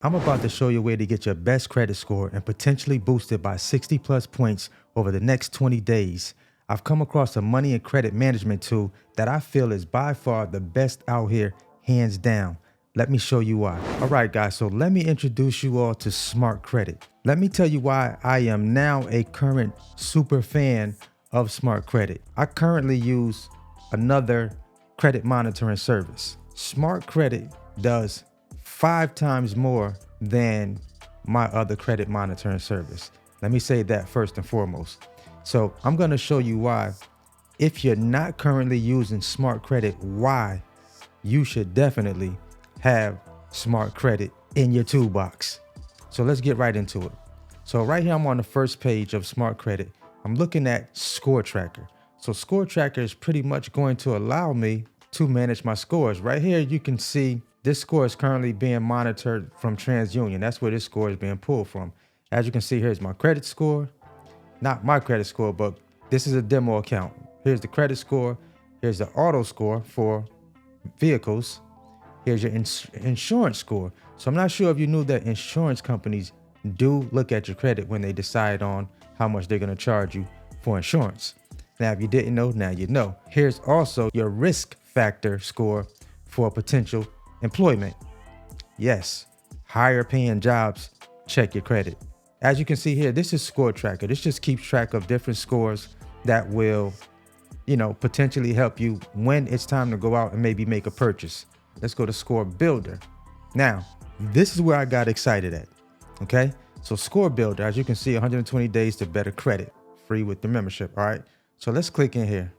I'm about to show you a way to get your best credit score and potentially boost it by 60 plus points over the next 20 days. I've come across a money and credit management tool that I feel is by far the best out here, hands down. Let me show you why. All right, guys, so let me introduce you all to Smart Credit. Let me tell you why I am now a current super fan of Smart Credit. I currently use another credit monitoring service. Smart Credit does 5 times more than my other credit monitoring service. Let me say that first and foremost. So I'm going to show you why, if you're not currently using Smart Credit, why you should definitely have Smart Credit in your toolbox. So let's get right into it. So right here, I'm on the first page of Smart Credit. I'm looking at Score Tracker. So Score Tracker is pretty much going to allow me to manage my scores. Right here, you can see this score is currently being monitored from TransUnion. That's where this score is being pulled from. As you can see, here's my credit score. Not my credit score, but this is a demo account. Here's the credit score. Here's the auto score for vehicles. Here's your insurance score. So I'm not sure if you knew that insurance companies do look at your credit when they decide on how much they're going to charge you for insurance. Now, if you didn't know, now you know. Here's also your risk factor score for potential employment. Yes, higher paying jobs, check your credit. As you can see here, this is Score Tracker. This just keeps track of different scores that will, potentially help you when it's time to go out and maybe make a purchase. Let's go to Score Builder. Now, this is where I got excited at. Okay, so Score Builder, as you can see, 120 days to better credit, free with the membership. All right, so let's click in here.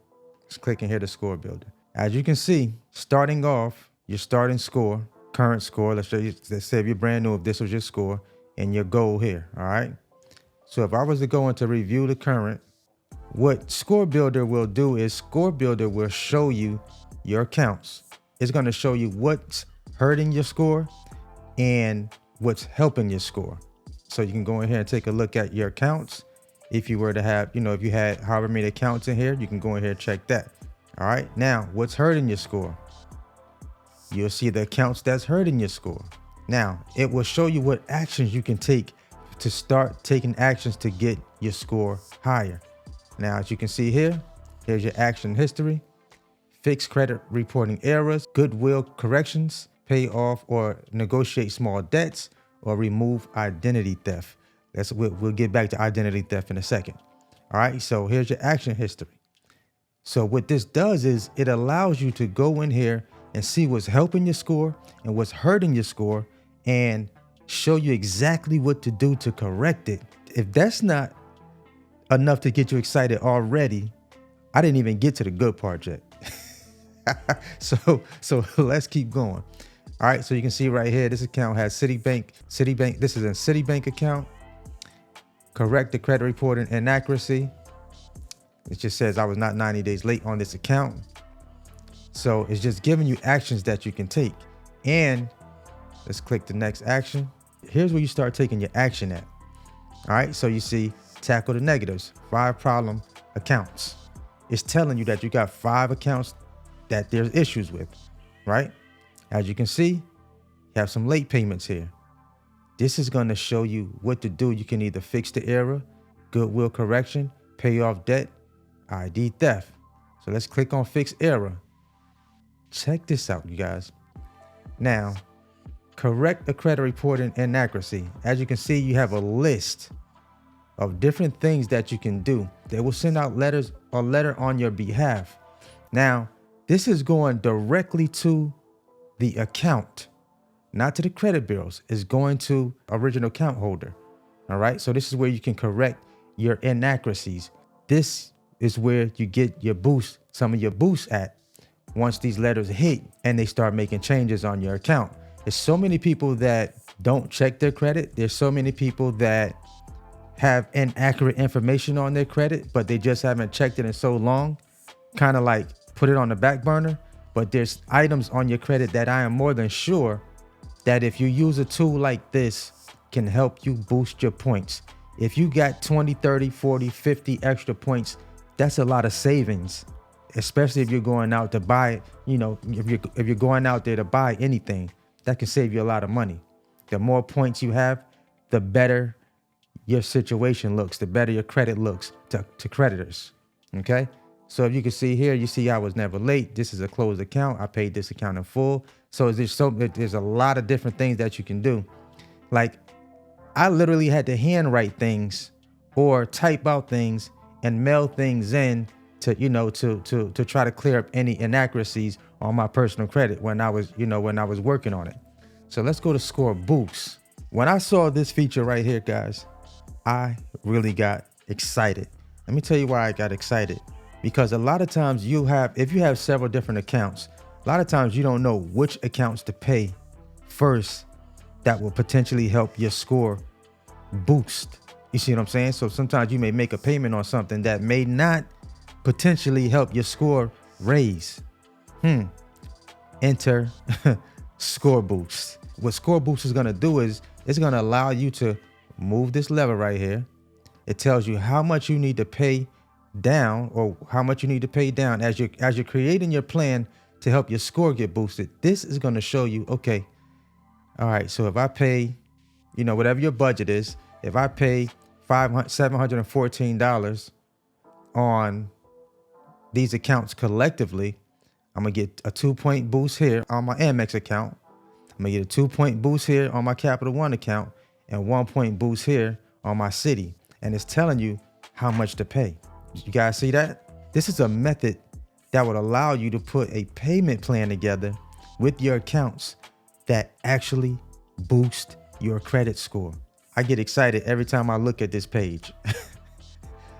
Let's click in here to Score Builder. As you can see, starting off, your starting score, current score. Let's say if you're brand new, if this was your score and your goal here. All right. So if I was to go into review the current, what Score Builder will do is Score Builder will show you your accounts. It's going to show you what's hurting your score and what's helping your score. So you can go in here and take a look at your accounts. If you were to have, if you had however many accounts in here, you can go in here and check that. All right. Now, what's hurting your score? You'll see the accounts that's hurting your score. Now, it will show you what actions you can take to start taking actions to get your score higher. Now, as you can see here, here's your action history, fix credit reporting errors, goodwill corrections, pay off or negotiate small debts, or remove identity theft. We'll get back to identity theft in a second. All right, so here's your action history. So what this does is it allows you to go in here and see what's helping your score and what's hurting your score and show you exactly what to do to correct it. If that's not enough to get you excited already, I didn't even get to the good part yet. So let's keep going. All right, so you can see right here, this account has Citibank. This is a Citibank account. Correct the credit reporting inaccuracy. It just says I was not 90 days late on this account. So it's just giving you actions that you can take. And let's click the next action. Here's where you start taking your action at. All right, so you see tackle the negatives, 5 problem accounts. It's telling you that you got 5 accounts that there's issues with, right? As you can see, you have some late payments here. This is going to show you what to do. You can either fix the error, goodwill correction, pay off debt, ID theft. So let's click on fix error. Check this out, you guys. Now, correct the credit reporting inaccuracy. As you can see, you have a list of different things that you can do. They will send out a letter on your behalf. Now, this is going directly to the account, not to the credit bureaus. It's going to original account holder. All right. So this is where you can correct your inaccuracies. This is where you get your boost, some of your boosts at once these letters hit and they start making changes on your account. There's so many people that don't check their credit. There's so many people that have inaccurate information on their credit, but they just haven't checked it in so long, kind of like put it on the back burner. But there's items on your credit that I am more than sure that if you use a tool like this can help you boost your points. If you got 20, 30, 40, 50 extra points, that's a lot of savings, especially if you're going out to buy, if you're going out there to buy anything, that can save you a lot of money. The more points you have, the better your situation looks, the better your credit looks to creditors. Okay. So if you can see here, you see I was never late. This is a closed account. I paid this account in full. So there's a lot of different things that you can do. Like I literally had to handwrite things or type out things and mail things in to, to try to clear up any inaccuracies on my personal credit when I was working on it. So let's go to Score Boost. When I saw this feature right here, guys, I really got excited. Let me tell you why I got excited. Because a lot of times if you have several different accounts, a lot of times you don't know which accounts to pay first that will potentially help your score boost. You see what I'm saying? So sometimes you may make a payment on something that may not potentially help your score raise. Enter Score Boost. What Score Boost is going to do is it's going to allow you to move this lever right here. It tells you how much you need to pay down as you're creating your plan to help your score get boosted. This is going to show you, okay, all right, so if I pay, whatever your budget is, if I pay $714 on these accounts collectively, I'm gonna get a 2-point boost here on my Amex account. I'm gonna get a 2-point boost here on my Capital One account and 1-point boost here on my Citi. And it's telling you how much to pay. You guys see that? This is a method that would allow you to put a payment plan together with your accounts that actually boost your credit score. I get excited every time I look at this page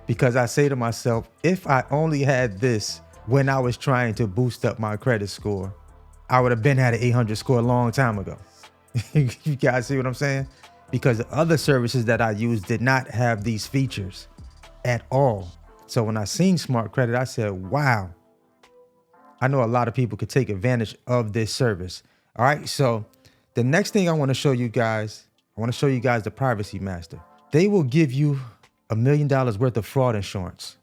because I say to myself, if I only had this when I was trying to boost up my credit score, I would have been at an 800 score a long time ago. You guys see what I'm saying? Because the other services that I used did not have these features at all. So when I seen Smart Credit, I said, wow, I know a lot of people could take advantage of this service. All right, so the next thing I want to show you guys, the Privacy Master. They will give you $1 million worth of fraud insurance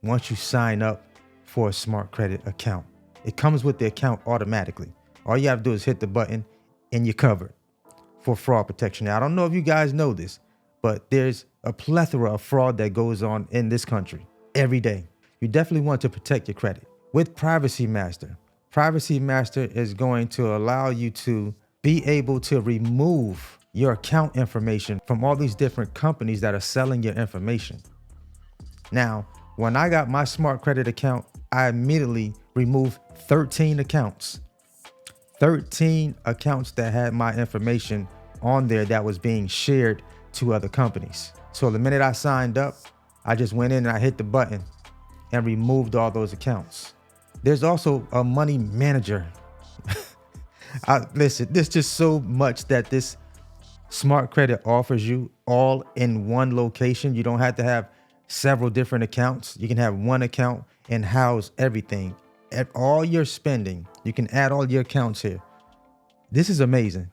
once you sign up for a Smart Credit account. It comes with the account automatically. All you have to do is hit the button and you're covered for fraud protection. Now, I don't know if you guys know this, but there's a plethora of fraud that goes on in this country every day. You definitely want to protect your credit. With Privacy Master is going to allow you to be able to remove your account information from all these different companies that are selling your information. Now, when I got my Smart Credit account, I immediately removed 13 accounts. 13 accounts that had my information on there that was being shared to other companies. So the minute I signed up, I just went in and I hit the button and removed all those accounts. There's also a money manager. Listen, there's just so much that this Smart Credit offers you all in one location. You don't have to have several different accounts. You can have one account and house everything. All your spending, you can add all your accounts here. This is amazing.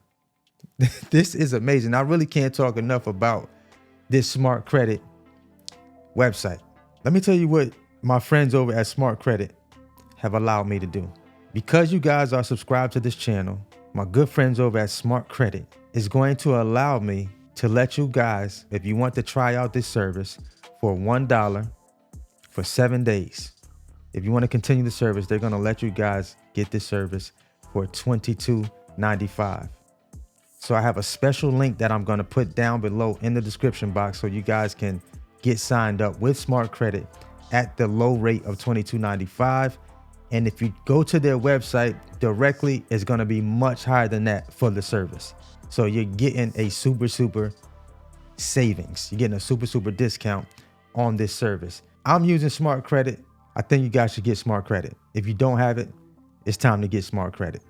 This is amazing. I really can't talk enough about this Smart Credit website. Let me tell you what my friends over at Smart Credit have allowed me to do. Because you guys are subscribed to this channel, my good friends over at Smart Credit is going to allow me to let you guys, if you want to try out this service for $1 for 7 days. If you want to continue the service, they're going to let you guys get this service for $22.95. So I have a special link that I'm going to put down below in the description box so you guys can get signed up with Smart Credit at the low rate of $22.95. And if you go to their website directly, it's going to be much higher than that for the service. So you're getting a super savings. You're getting a super discount on this service. I'm using Smart Credit. I think you guys should get Smart Credit. If you don't have it, it's time to get Smart Credit.